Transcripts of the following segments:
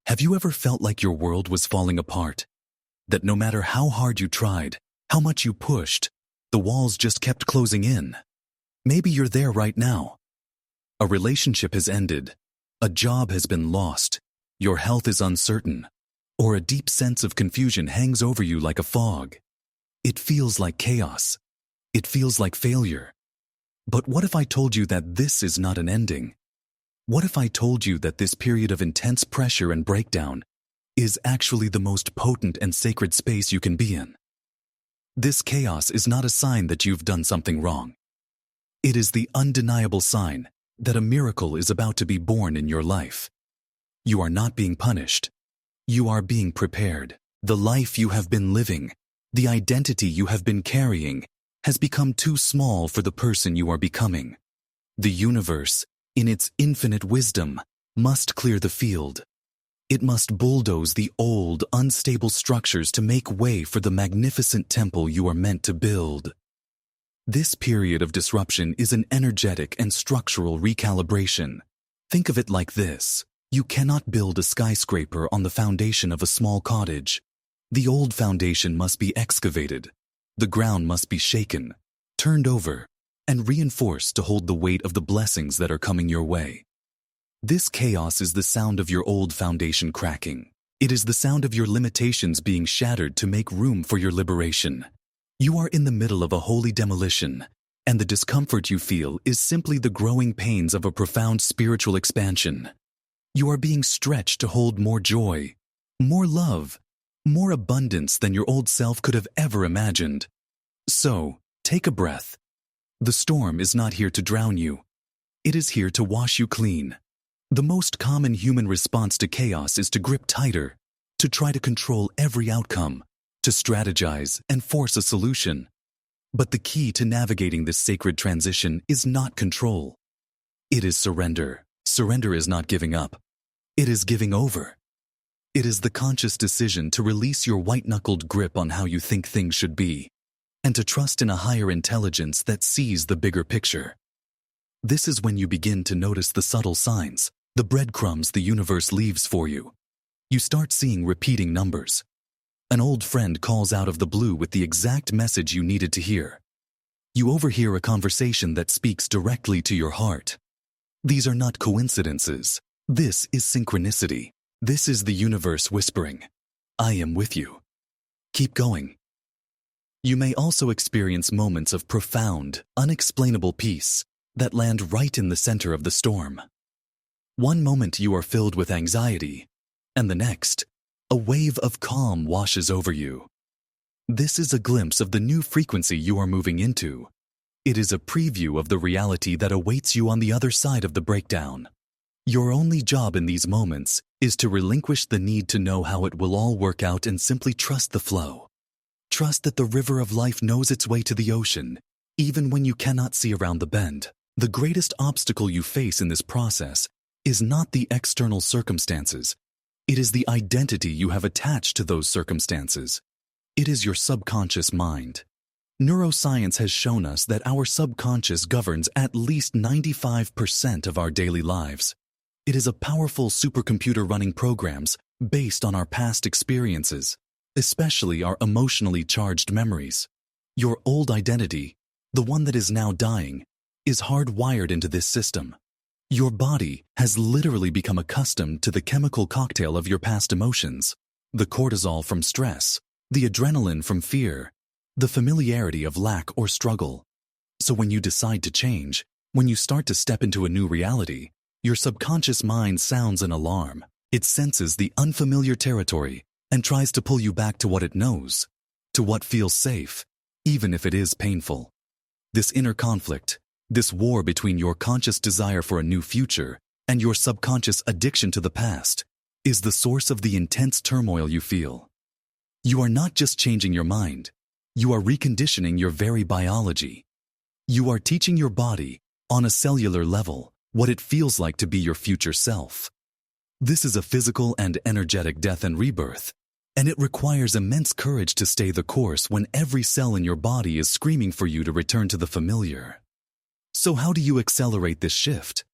Have you ever felt like your world was falling apart? That no matter how hard you tried, how much you pushed, the walls just kept closing in? Maybe you're there right now. A relationship has ended, a job has been lost, your health is uncertain, or a deep sense of confusion hangs over you like a fog. It feels like chaos. It feels like failure. But what if I told you that this is not an ending? What if I told you that this period of intense pressure and breakdown is actually the most potent and sacred space you can be in? This chaos is not a sign that you've done something wrong. It is the undeniable sign that a miracle is about to be born in your life. You are not being punished. You are being prepared. The life you have been living, the identity you have been carrying, has become too small for the person you are becoming. The universe, in its infinite wisdom, must clear the field. It must bulldoze the old, unstable structures to make way for the magnificent temple you are meant to build. This period of disruption is an energetic and structural recalibration. Think of it like this. You cannot build a skyscraper on the foundation of a small cottage. The old foundation must be excavated. The ground must be shaken, turned over, and reinforced to hold the weight of the blessings that are coming your way. This chaos is the sound of your old foundation cracking. It is the sound of your limitations being shattered to make room for your liberation. You are in the middle of a holy demolition, and the discomfort you feel is simply the growing pains of a profound spiritual expansion. You are being stretched to hold more joy, more love, more abundance than your old self could have ever imagined. So, take a breath. The storm is not here to drown you. It is here to wash you clean. The most common human response to chaos is to grip tighter, to try to control every outcome, to strategize and force a solution. But the key to navigating this sacred transition is not control. It is surrender. Surrender is not giving up. It is giving over. It is the conscious decision to release your white-knuckled grip on how you think things should be, and to trust in a higher intelligence that sees the bigger picture. This is when you begin to notice the subtle signs, the breadcrumbs the universe leaves for you. You start seeing repeating numbers. An old friend calls out of the blue with the exact message you needed to hear. You overhear a conversation that speaks directly to your heart. These are not coincidences. This is synchronicity. This is the universe whispering, "I am with you. Keep going." You may also experience moments of profound, unexplainable peace that land right in the center of the storm. One moment you are filled with anxiety, and the next, a wave of calm washes over you. This is a glimpse of the new frequency you are moving into. It is a preview of the reality that awaits you on the other side of the breakdown. Your only job in these moments is to relinquish the need to know how it will all work out and simply trust the flow. Trust that the river of life knows its way to the ocean, even when you cannot see around the bend. The greatest obstacle you face in this process is not the external circumstances. It is the identity you have attached to those circumstances. It is your subconscious mind. Neuroscience has shown us that our subconscious governs at least 95% of our daily lives. It is a powerful supercomputer running programs based on our past experiences, especially our emotionally charged memories. Your old identity, the one that is now dying, is hardwired into this system. Your body has literally become accustomed to the chemical cocktail of your past emotions, the cortisol from stress, the adrenaline from fear, the familiarity of lack or struggle. So when you decide to change, when you start to step into a new reality, your subconscious mind sounds an alarm. It senses the unfamiliar territory and tries to pull you back to what it knows, to what feels safe, even if it is painful. This inner conflict, this war between your conscious desire for a new future and your subconscious addiction to the past, is the source of the intense turmoil you feel. You are not just changing your mind, you are reconditioning your very biology. You are teaching your body, on a cellular level, what it feels like to be your future self. This is a physical and energetic death and rebirth, and it requires immense courage to stay the course when every cell in your body is screaming for you to return to the familiar. So how do you accelerate this shift?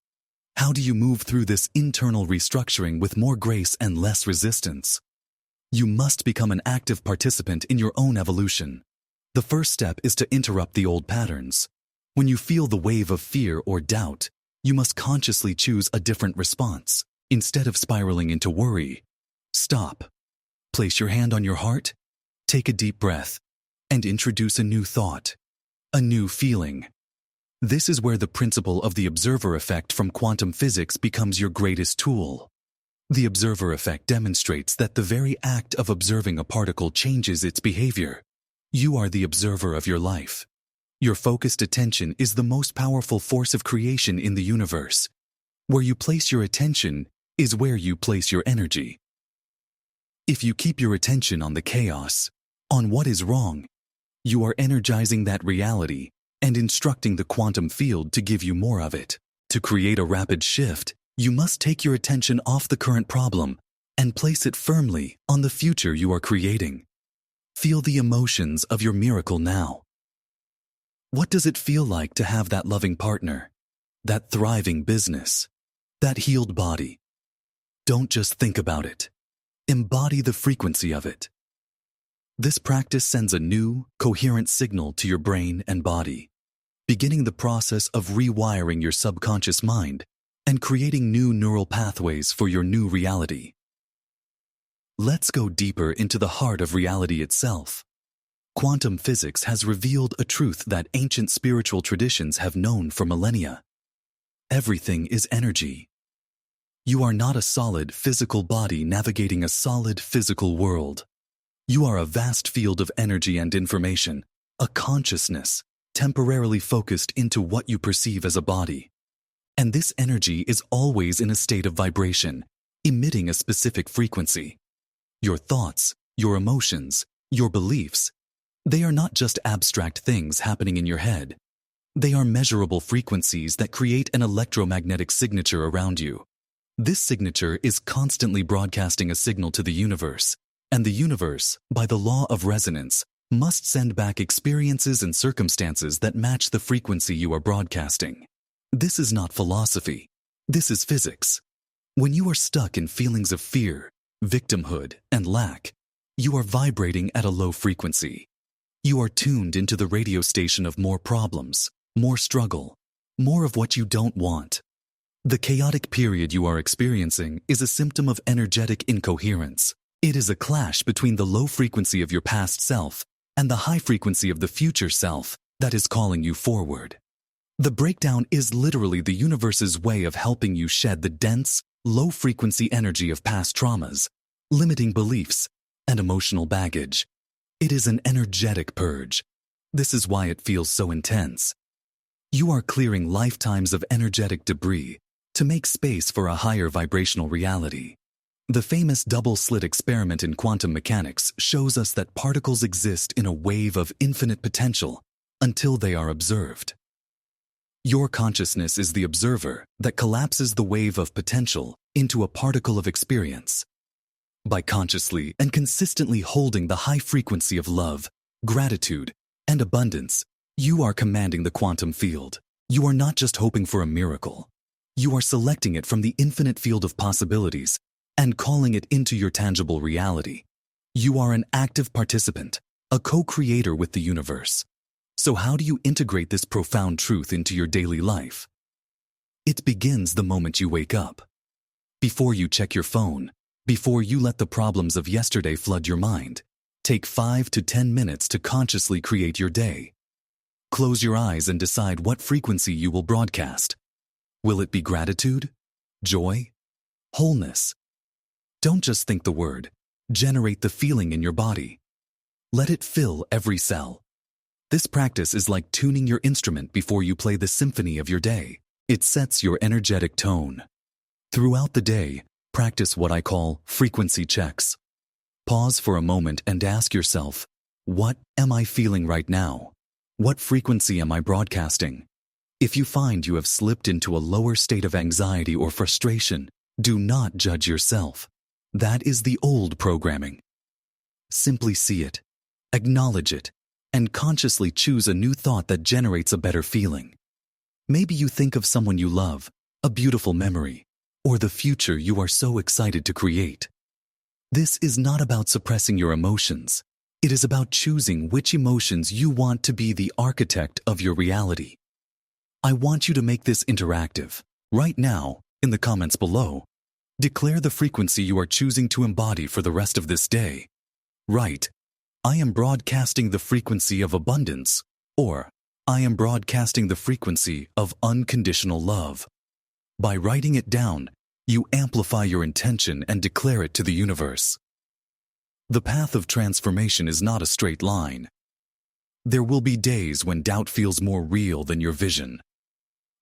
How do you move through this internal restructuring with more grace and less resistance? You must become an active participant in your own evolution. The first step is to interrupt the old patterns. When you feel the wave of fear or doubt, you must consciously choose a different response. Instead of spiraling into worry, stop. Place your hand on your heart, take a deep breath, and introduce a new thought, a new feeling. This is where the principle of the observer effect from quantum physics becomes your greatest tool. The observer effect demonstrates that the very act of observing a particle changes its behavior. You are the observer of your life. Your focused attention is the most powerful force of creation in the universe. Where you place your attention is where you place your energy. If you keep your attention on the chaos, on what is wrong, you are energizing that reality and instructing the quantum field to give you more of it. To create a rapid shift, you must take your attention off the current problem and place it firmly on the future you are creating. Feel the emotions of your miracle now. What does it feel like to have that loving partner, that thriving business, that healed body? Don't just think about it. Embody the frequency of it. This practice sends a new, coherent signal to your brain and body, beginning the process of rewiring your subconscious mind and creating new neural pathways for your new reality. Let's go deeper into the heart of reality itself. Quantum physics has revealed a truth that ancient spiritual traditions have known for millennia. Everything is energy. You are not a solid physical body navigating a solid physical world. You are a vast field of energy and information, a consciousness, temporarily focused into what you perceive as a body. And this energy is always in a state of vibration, emitting a specific frequency. Your thoughts, your emotions, your beliefs, they are not just abstract things happening in your head. They are measurable frequencies that create an electromagnetic signature around you. This signature is constantly broadcasting a signal to the universe, and the universe, by the law of resonance, must send back experiences and circumstances that match the frequency you are broadcasting. This is not philosophy. This is physics. When you are stuck in feelings of fear, victimhood, and lack, you are vibrating at a low frequency. You are tuned into the radio station of more problems, more struggle, more of what you don't want. The chaotic period you are experiencing is a symptom of energetic incoherence. It is a clash between the low frequency of your past self and the high frequency of the future self that is calling you forward. The breakdown is literally the universe's way of helping you shed the dense, low-frequency energy of past traumas, limiting beliefs, and emotional baggage. It is an energetic purge. This is why it feels so intense. You are clearing lifetimes of energetic debris to make space for a higher vibrational reality. The famous double-slit experiment in quantum mechanics shows us that particles exist in a wave of infinite potential until they are observed. Your consciousness is the observer that collapses the wave of potential into a particle of experience. By consciously and consistently holding the high frequency of love, gratitude, and abundance, you are commanding the quantum field. You are not just hoping for a miracle. You are selecting it from the infinite field of possibilities and calling it into your tangible reality. You are an active participant, a co-creator with the universe. So how do you integrate this profound truth into your daily life? It begins the moment you wake up. Before you check your phone, before you let the problems of yesterday flood your mind, take 5 to 10 minutes to consciously create your day. Close your eyes and decide what frequency you will broadcast. Will it be gratitude, joy, wholeness? Don't just think the word. Generate the feeling in your body. Let it fill every cell. This practice is like tuning your instrument before you play the symphony of your day. It sets your energetic tone. Throughout the day, practice what I call frequency checks. Pause for a moment and ask yourself, what am I feeling right now? What frequency am I broadcasting? If you find you have slipped into a lower state of anxiety or frustration, do not judge yourself. That is the old programming. Simply see it, acknowledge it, and consciously choose a new thought that generates a better feeling. Maybe you think of someone you love, a beautiful memory, or the future you are so excited to create. This is not about suppressing your emotions. It is about choosing which emotions you want to be the architect of your reality. I want you to make this interactive. Right now, in the comments below, declare the frequency you are choosing to embody for the rest of this day. Write, I am broadcasting the frequency of abundance, or I am broadcasting the frequency of unconditional love. By writing it down, you amplify your intention and declare it to the universe. The path of transformation is not a straight line. There will be days when doubt feels more real than your vision.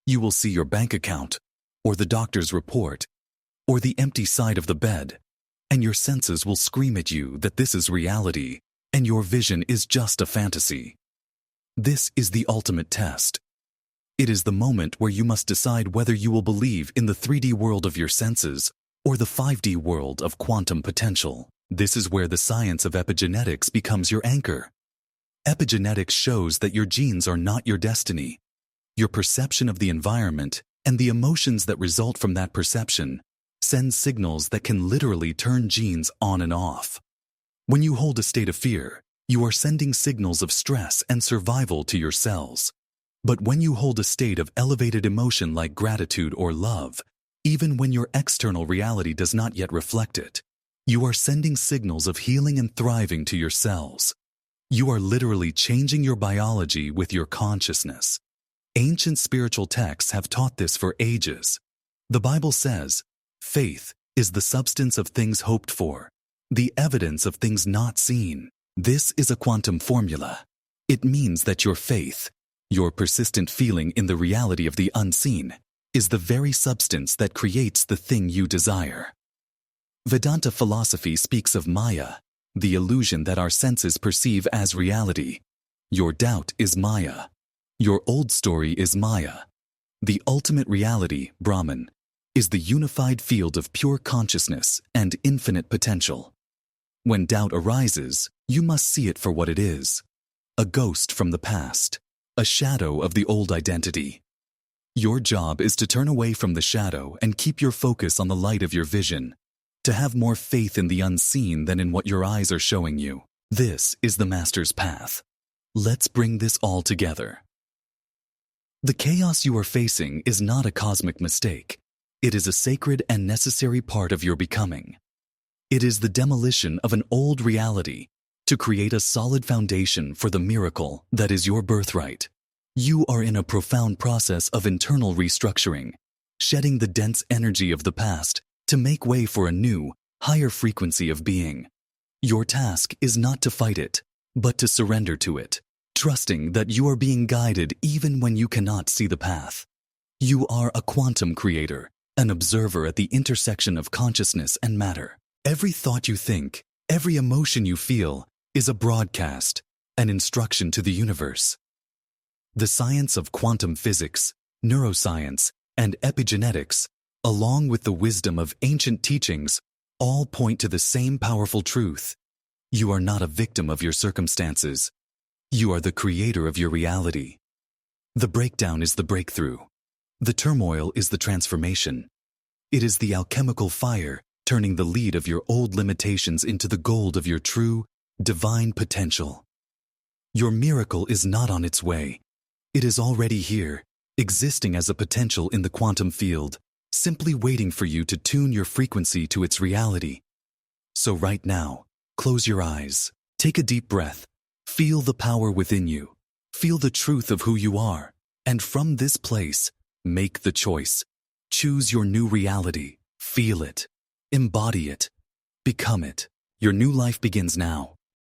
You will see your bank account, or the doctor's report, or the empty side of the bed, and your senses will scream at you that this is reality, and your vision is just a fantasy. This is the ultimate test. It is the moment where you must decide whether you will believe in the 3D world of your senses or the 5D world of quantum potential. This is where the science of epigenetics becomes your anchor. Epigenetics shows that your genes are not your destiny. Your perception of the environment and the emotions that result from that perception send signals that can literally turn genes on and off. When you hold a state of fear, you are sending signals of stress and survival to your cells. But when you hold a state of elevated emotion like gratitude or love, even when your external reality does not yet reflect it, you are sending signals of healing and thriving to your cells. You are literally changing your biology with your consciousness. Ancient spiritual texts have taught this for ages. The Bible says, faith is the substance of things hoped for, the evidence of things not seen. This is a quantum formula. It means that your faith, your persistent feeling in the reality of the unseen, is the very substance that creates the thing you desire. Vedanta philosophy speaks of Maya, the illusion that our senses perceive as reality. Your doubt is Maya. Your old story is Maya. The ultimate reality, Brahman, is the unified field of pure consciousness and infinite potential. When doubt arises, you must see it for what it is: a ghost from the past, a shadow of the old identity. Your job is to turn away from the shadow and keep your focus on the light of your vision, to have more faith in the unseen than in what your eyes are showing you. This is the Master's path. Let's bring this all together. The chaos you are facing is not a cosmic mistake. It is a sacred and necessary part of your becoming. It is the demolition of an old reality to create a solid foundation for the miracle that is your birthright. You are in a profound process of internal restructuring, shedding the dense energy of the past to make way for a new, higher frequency of being. Your task is not to fight it, but to surrender to it, trusting that you are being guided even when you cannot see the path. You are a quantum creator, an observer at the intersection of consciousness and matter. Every thought you think, every emotion you feel, is a broadcast, an instruction to the universe. The science of quantum physics, neuroscience, and epigenetics, along with the wisdom of ancient teachings, all point to the same powerful truth. You are not a victim of your circumstances. You are the creator of your reality. The breakdown is the breakthrough. The turmoil is the transformation. It is the alchemical fire turning the lead of your old limitations into the gold of your true, divine potential. Your miracle is not on its way. It is already here, existing as a potential in the quantum field, simply waiting for you to tune your frequency to its reality. So right now, close your eyes, take a deep breath, feel the power within you, feel the truth of who you are, and from this place, make the choice. Choose your new reality, feel it, embody it, become it. Your new life begins now.